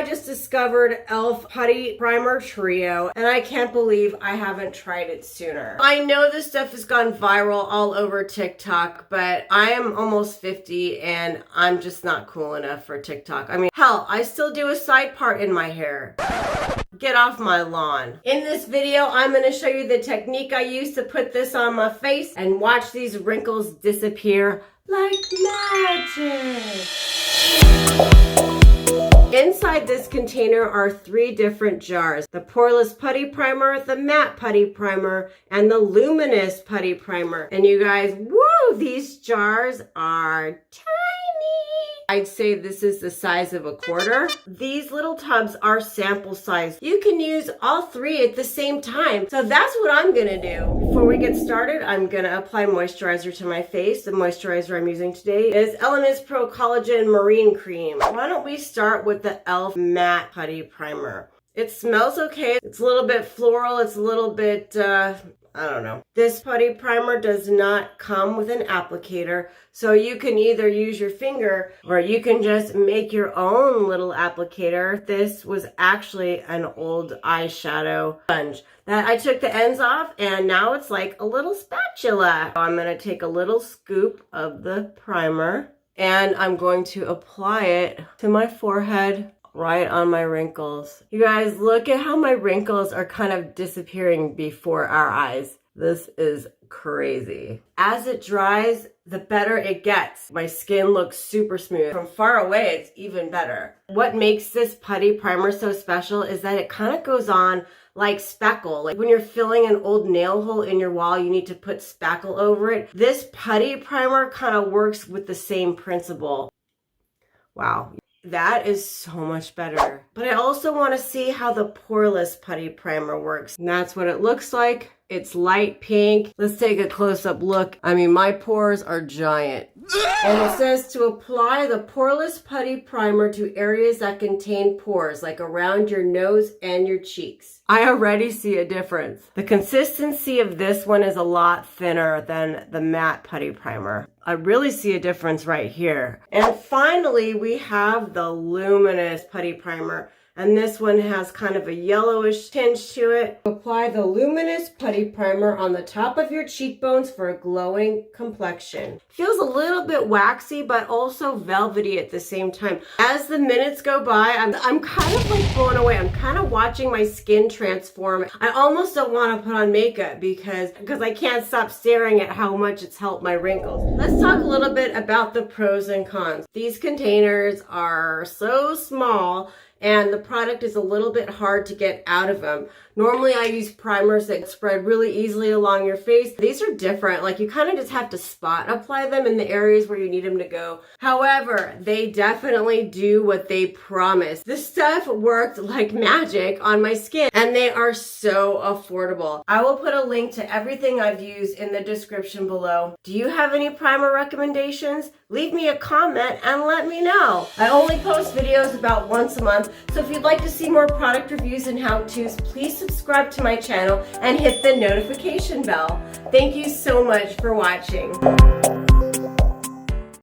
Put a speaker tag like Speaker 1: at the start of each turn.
Speaker 1: I just discovered Elf Putty Primer Trio, and I can't believe I haven't tried it sooner. I know this stuff has gone viral all over TikTok, but I am almost 50 and I'm just not cool enough for TikTok. I mean, hell, I still do a side part in my hair. Get off my lawn. In this video, I'm going to show you the technique I use to put this on my face and watch these wrinkles disappear like magic. Inside this container are 3 different jars: the Poreless Putty Primer, the Matte Putty Primer, and the Luminous Putty Primer. And you guys, woo, these jars are tiny. I'd say this is the size of a quarter. These little tubs are sample size. You can use all 3 at the same time. So that's what I'm gonna do. Before we get started, I'm gonna apply moisturizer to my face. The moisturizer I'm using today is Elemis Pro Collagen Marine Cream. Why don't we start with the Elf Matte Putty Primer. It smells okay. It's a little bit floral. It's a little bit, I don't know. This putty primer does not come with an applicator, so you can either use your finger or you can just make your own little applicator. This was actually an old eyeshadow sponge that I took the ends off, and now it's like a little spatula. I'm going to take a little scoop of the primer and I'm going to apply it to my forehead, right on my wrinkles. You guys, look at how my wrinkles are kind of disappearing before our eyes. This is crazy. As it dries, the better it gets. My skin looks super smooth. From far away, it's even better. What makes this putty primer so special is that it kind of goes on like spackle. Like when you're filling an old nail hole in your wall, you need to put spackle over it. This putty primer kind of works with the same principle. Wow. That is so much better. But I also want to see how the Poreless Putty Primer works. And that's what it looks like. It's light pink. Let's take a close-up look. I mean, my pores are giant. And it says to apply the Poreless Putty Primer to areas that contain pores, like around your nose and your cheeks. I already see a difference. The consistency of this one is a lot thinner than the Matte Putty Primer. I really see a difference right here. And finally, we have the Luminous Putty Primer. And this one has kind of a yellowish tinge to it. Apply the Luminous Putty Primer on the top of your cheekbones for a glowing complexion. Feels a little bit waxy, but also velvety at the same time. As the minutes go by, I'm kind of like blown away. I'm kind of watching my skin transform. I almost don't want to put on makeup because I can't stop staring at how much it's helped my wrinkles. Let's talk a little bit about the pros and cons. These containers are so small, and the product is a little bit hard to get out of them. Normally I use primers that spread really easily along your face. These are different. Like you kind of just have to spot apply them in the areas where you need them to go. However, they definitely do what they promise. This stuff worked like magic on my skin, and they are so affordable. I will put a link to everything I've used in the description below. Do you have any primer recommendations? Leave me a comment and let me know. I only post videos about once a month, so if you'd like to see more product reviews and how-tos, please subscribe to my channel and hit the notification bell. Thank you so much for watching.